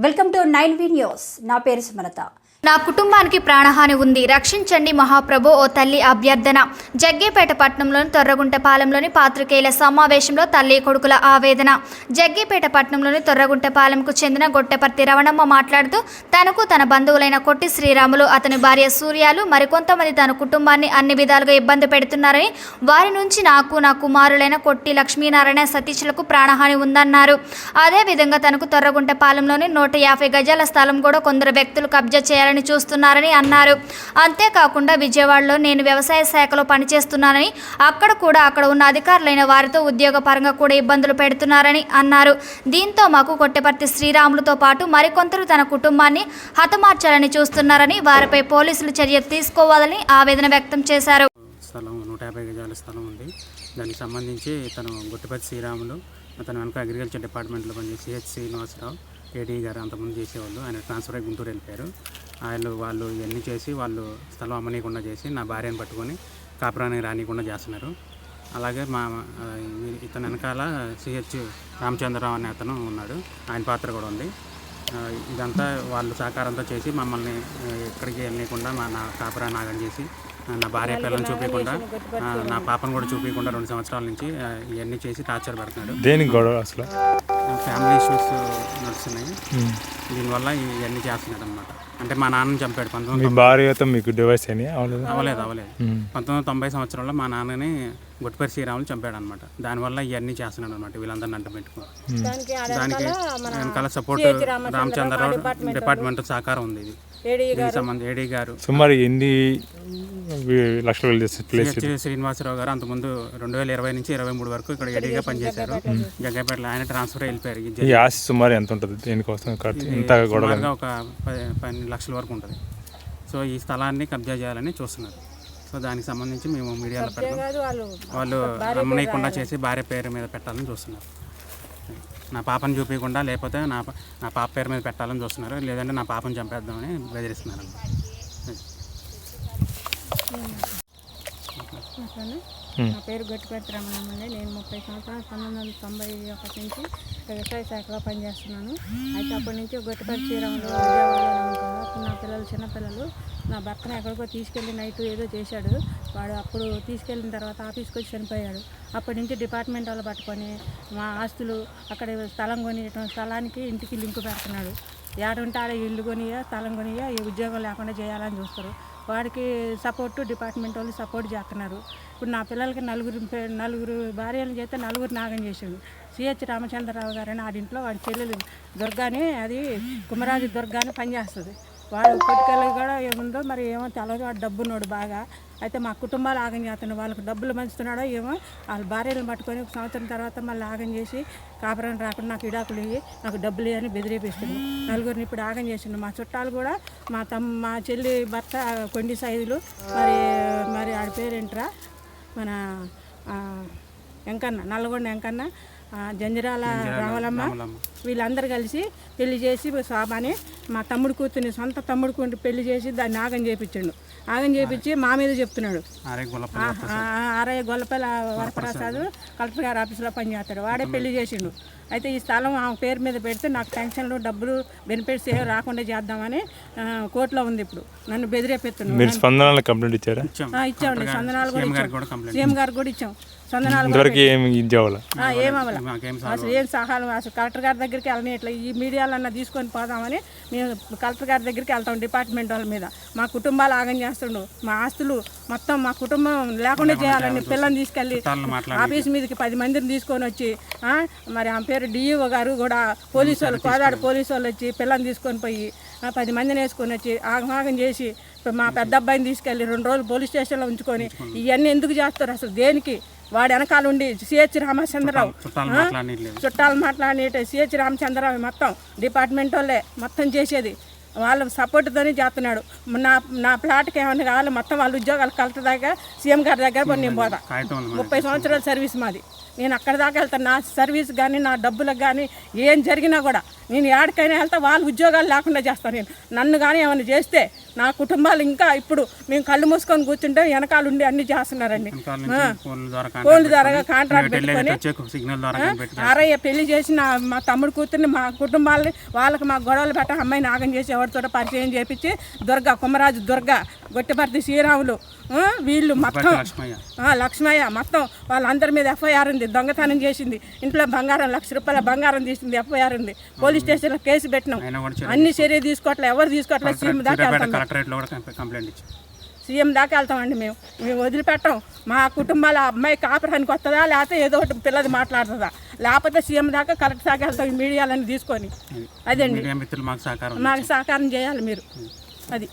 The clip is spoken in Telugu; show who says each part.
Speaker 1: Welcome to 9V news. నా పేరు సుమలత.
Speaker 2: నా కుటుంబానికి ప్రాణహాని ఉంది, రక్షించండి మహాప్రభు ఓ తల్లి అభ్యర్థన. జగ్గేపేట పట్టణంలోని తొర్రగుంటపాలెంలోని పాత్రికేయుల సమావేశంలో తల్లి కొడుకుల ఆవేదన. జగ్గేపేట పట్టణంలోని తొర్రగుంటపాలెంకు చెందిన గొట్టెపర్తి రవణమ్మ మాట్లాడుతూ తనకు తన బంధువులైన కొట్టి శ్రీరాములు, అతని భార్య సూర్యాలు మరికొంతమంది తన కుటుంబాన్ని అన్ని విధాలుగా ఇబ్బంది పెడుతున్నారని, వారి నుంచి నాకు, నా కుమారులైన కొట్టి లక్ష్మీనారాయణ, సతీష్లకు ప్రాణహాని ఉందన్నారు. అదేవిధంగా తనకు తొర్రగుంటపాలెంలోని 150 గజాల స్థలం కూడా కొందరు వ్యక్తులు కబ్జా చేయాలని చూస్తున్నారని అన్నారు. అంతేకాకుండా విజయవాడలో నేను వ్యవసాయ శాఖలో పనిచేస్తున్నానని, అక్కడ ఉన్న అధికారులైన వారితో ఉద్యోగపరంగా కూడా ఇబ్బందులు పెడుతున్నారని అన్నారు. దీంతో మాకు కొట్టెపర్తి శ్రీరాములతో పాటు మరికొందరు తన కుటుంబాన్ని హతమార్చాలని చూస్తున్నారని, వారిపై పోలీసులు చర్య తీసుకోవాలని ఆవేదన వ్యక్తం చేశారు.
Speaker 3: స్థలం 150 గజాల స్థలం ఉంది. దానికి సంబంధించి తను గొట్టెపర్తి శ్రీరాములు, అతను వెనక అగ్రికల్చర్ డిపార్ట్మెంట్లో పనిచేసి సిహెచ్ శ్రీనివాసరావు ఏడీ గారు అంతకుముందు చేసేవాళ్ళు. ఆయన ట్రాన్స్ఫర్ అయ్యి గుంటూరు వెళ్ళిపోయారు. వాళ్ళు ఇవన్నీ చేసి వాళ్ళు స్థలం అమ్మనీయకుండా చేసి నా భార్యను పట్టుకొని కాపురానికి రానియకుండా చేస్తున్నారు. అలాగే ఇతను వెనకాల సిహెచ్ రామచంద్రరావు అనే అతను ఉన్నాడు, ఆయన పాత్ర కూడా ఉంది. ఇదంతా వాళ్ళు సహకారంతో చేసి మమ్మల్ని ఎక్కడికి వెళ్ళనీయకుండా నా కాపురాన్ని ఆగం చేసి, నా భార్య పిల్లల్ని చూపించకుండా, నా పాపను కూడా చూపించకుండా 2 సంవత్సరాల నుంచి ఇవన్నీ చేసి టార్చర్ పెడుతున్నాడు.
Speaker 4: దేనికి గొడవ? అసలు
Speaker 3: ఫ్యామిలీ ఇష్యూస్ నడుస్తున్నాయి. దీనివల్ల ఇవన్నీ చేస్తున్నాడు అనమాట. అంటే మా నాన్నని చంపాడు. 1990
Speaker 4: భార్యతో మీకు డివైస్
Speaker 3: అవ్వలేదు. 1990 సంవత్సరంలో మా నాన్నని గొట్టెపర్తి శ్రీరాములు చంపాడు అనమాట. దానివల్ల ఇవన్నీ చేస్తున్నాడు అనమాట. వీళ్ళందరినీ అంట పెట్టుకున్నారు. దానికి వెనకాల సపోర్ట్ రామచంద్రరావు డిపార్ట్మెంట్ సహకారం ఉంది. ఇది సంబంధం ఏడీ గారు
Speaker 4: సుమారు ఎన్ని లక్షలు
Speaker 3: శ్రీనివాసరావు గారు అంతకుముందు 2020 నుంచి 23 వరకు ఇక్కడ ఏడీగా పనిచేశారు. జగ్గైపేటలో ఆయన ట్రాన్స్ఫర్ వెళ్ళిపోయారు.
Speaker 4: ఈ ఆస్తి సుమారు ఎంత ఉంటుంది? దేనికోసం
Speaker 3: సుమారుగా ఒక 10 లక్షల వరకు ఉంటుంది. సో ఈ స్థలాన్ని కబ్జా చేయాలని చూస్తున్నారు. సో దానికి సంబంధించి మేము మీడియాలో పెడతాం. వాళ్ళు అమ్మనీయకుండా చేసి భార్య పేరు మీద పెట్టాలని చూస్తున్నారు. నా పాపను చూపించకుండా, లేకపోతే నా పాప పేరు మీద పెట్టాలని చూస్తున్నారు. లేదంటే నా పాపను చంపేద్దామని బెదిరిస్తున్నారు.
Speaker 5: నా పేరు గొట్టెపర్తి రమణమ్మ. నేను 30 సంవత్సరాలు 1991 నుంచి వ్యవసాయ శాఖలో పనిచేస్తున్నాను. అయితే అప్పటి నుంచి గొట్టెపర్తి శ్రీరాములు విజయవాడలో నా పిల్లలు చిన్నపిల్లలు నా భర్తను ఎక్కడికో తీసుకెళ్ళి నైట్ ఏదో చేశాడు. వాడు అప్పుడు తీసుకెళ్ళిన తర్వాత ఆఫీస్కి వచ్చి చనిపోయాడు. అప్పటి నుంచి డిపార్ట్మెంట్ వాళ్ళు పట్టుకొని మా ఆస్తులు అక్కడ స్థలం కొనియటం, స్థలానికి ఇంటికి లింకు పెడుతున్నాడు. ఏడుంటే ఆడ ఇల్లు కొనియా, స్థలం కొనియా, ఏ ఉద్యోగం లేకుండా చేయాలని చూస్తారు. వాడికి సపోర్టు డిపార్ట్మెంట్ వాళ్ళు సపోర్ట్ చేస్తున్నారు. ఇప్పుడు నా పిల్లలకి నలుగురు భార్యలు చేస్తే 4 నాగం చేసాడు. సిహెచ్ రామచంద్రరావు గారని ఆడింట్లో వాడి చెల్లెలు దుర్గాని, అది కుమరాజు దుర్గాని పనిచేస్తుంది. వాడు పొట్టుకెళ్ళి కూడా ఏముందో మరి ఏమో తెలదు. వాడు డబ్బున్నాడు బాగా. అయితే మా కుటుంబాలు ఆగం చేస్తున్నాడు. వాళ్ళకి డబ్బులు మంచుతున్నాడో ఏమో. వాళ్ళ భార్యలను పట్టుకొని 1 సంవత్సరం తర్వాత మళ్ళీ ఆగం చేసి కాపురం రాకుండా నాకు విడాకులు ఇవ్వి, నాకు డబ్బులు ఇవ్వని బెదిరిపిస్తుంది. 4గురిని ఇప్పుడు ఆగం చేసిండు. మా చుట్టాలు కూడా మా చెల్లి భర్త కొండి సైజులు, మరి ఆడి పేరేంట్రా, మన వెంకన్న, నల్లగొండ వెంకన్న, జంజరాల రామలమ్మ, వీళ్ళందరూ కలిసి పెళ్లి చేసి సాబాని మా తమ్ముడు కూతుర్ని, సొంత తమ్ముడు కూతురు పెళ్లి చేసి దాన్ని ఆగం చేయించాడు. ఆగం చేయించి మా మీద చెప్తున్నాడు. ఆర్ఐ గొల్లపల్లి వరప్రసాద్ కలెక్టర్ గారి ఆఫీసులో పనిచేస్తాడు. వాడే పెళ్లి చేసిండు. అయితే ఈ స్థలం ఆమె పేరు మీద పెడితే నాకు పెన్షన్లు, డబ్బులు, బెనిఫిట్స్ ఏమో రాకుండా చేద్దామని కోర్టులో ఉంది. ఇప్పుడు నన్ను బెదిరేపెత్తున్నాడు.
Speaker 4: స్పందనలు కంప్లైంట్ ఇచ్చారా?
Speaker 5: ఇచ్చామండి. స్పందనాలు కూడా ఇచ్చాం. సీఎం గారు కూడా ఇచ్చాం. ఏమవ్వాలి అసలు ఏం సహాయం. అసలు కలెక్టర్ గారి దగ్గరికి వెళ్ళని, ఇట్లా ఈ మీడియాలన్నా తీసుకొని పోదామని మేము కలెక్టర్ గారి దగ్గరికి వెళ్తాం. డిపార్ట్మెంట్ వాళ్ళ మీద మా కుటుంబాలు ఆగం చేస్తుండు. మా ఆస్తులు మొత్తం మా కుటుంబం లేకుండా చేయాలని పిల్లల్ని తీసుకెళ్ళి ఆఫీస్ మీదకి 10 మందిని తీసుకొని వచ్చి, మరి ఆమె పేరు డిఈఓ గారు కూడా పోలీసు వాళ్ళు, కోదాడు పోలీసు వాళ్ళు వచ్చి పిల్లల్ని తీసుకొని పోయి 10 మందిని వేసుకొని వచ్చి ఆగమాగం చేసి మా పెద్ద అబ్బాయిని తీసుకెళ్ళి 2 రోజులు పోలీస్ స్టేషన్లో ఉంచుకొని ఇవన్నీ ఎందుకు చేస్తారు? అసలు దేనికి? వాడి వెనకాల ఉండి సిహెచ్ రామచంద్రరావు చుట్టాలు మాట్లాడి సిహెచ్ రామచంద్రరావు మొత్తం డిపార్ట్మెంట్ వాళ్ళే మొత్తం చేసేది. వాళ్ళ సపోర్ట్తోనే చేస్తున్నాడు. నా ప్లాట్కి ఏమైనా కావాలి మొత్తం వాళ్ళ ఉద్యోగాలు కలెక్టర్ దగ్గర, సీఎం గారి దగ్గర నేను పోతా. 30 సంవత్సరాల సర్వీస్ మాది. నేను అక్కడ దాకా వెళ్తాను. నా సర్వీస్ కానీ, నా డబ్బులకు కానీ ఏం జరిగినా కూడా నేను ఎక్కడికైనా వెళ్తా వాళ్ళు ఉద్యోగాలు లేకుండా చేస్తాను. నేను నన్ను కానీ ఏమైనా చేస్తే నా కుటుంబాలు ఇంకా ఇప్పుడు మేము కళ్ళు మూసుకొని కూర్చుంటే వెనకాల ఉండి అన్ని చేస్తున్నారండి. ఫోన్ల ద్వారా కాంట్రాక్ట్ పెట్టుకొని ఆరయ్య పెళ్లి చేసిన మా తమ్ముడు కూతుర్ని మా కుటుంబాలని వాళ్ళకి మా గొడవలు పెట్ట అమ్మాయి నాగం చేసి ఎవరితో పరిచయం చేపించి దుర్గా కుమ్మరాజు దుర్గా గొట్టిపర్తి శ్రీరాములు వీళ్ళు మొత్తం లక్ష్మయ్య మొత్తం వాళ్ళందరి మీద ఎఫ్ఐఆర్ ఉంది. దొంగతనం చేసింది, ఇంట్లో బంగారం 1,00,000 రూపాయల బంగారం తీసింది, ఎఫ్ఐఆర్ ఉంది. పోలీస్ స్టేషన్లో కేసు పెట్టినాం. అన్ని చర్య తీసుకోవట్లేదు, ఎవరు తీసుకోవట్లేదు. సీఎం దాకా వెళ్తాం, సీఎం దాకా వెళ్తామండి. మేము వదిలిపెట్టాం. మా కుటుంబాల అమ్మాయి కాపురానికి వస్తుందా లేకపోతే ఏదో ఒకటి పిల్లది మాట్లాడుతుందా, లేకపోతే సీఎం దాకా కరెక్ట్ దాకా వెళ్తాం. మీడియాలన్నీ తీసుకొని అదండి మాకు సహకారం చేయాలి మీరు. అది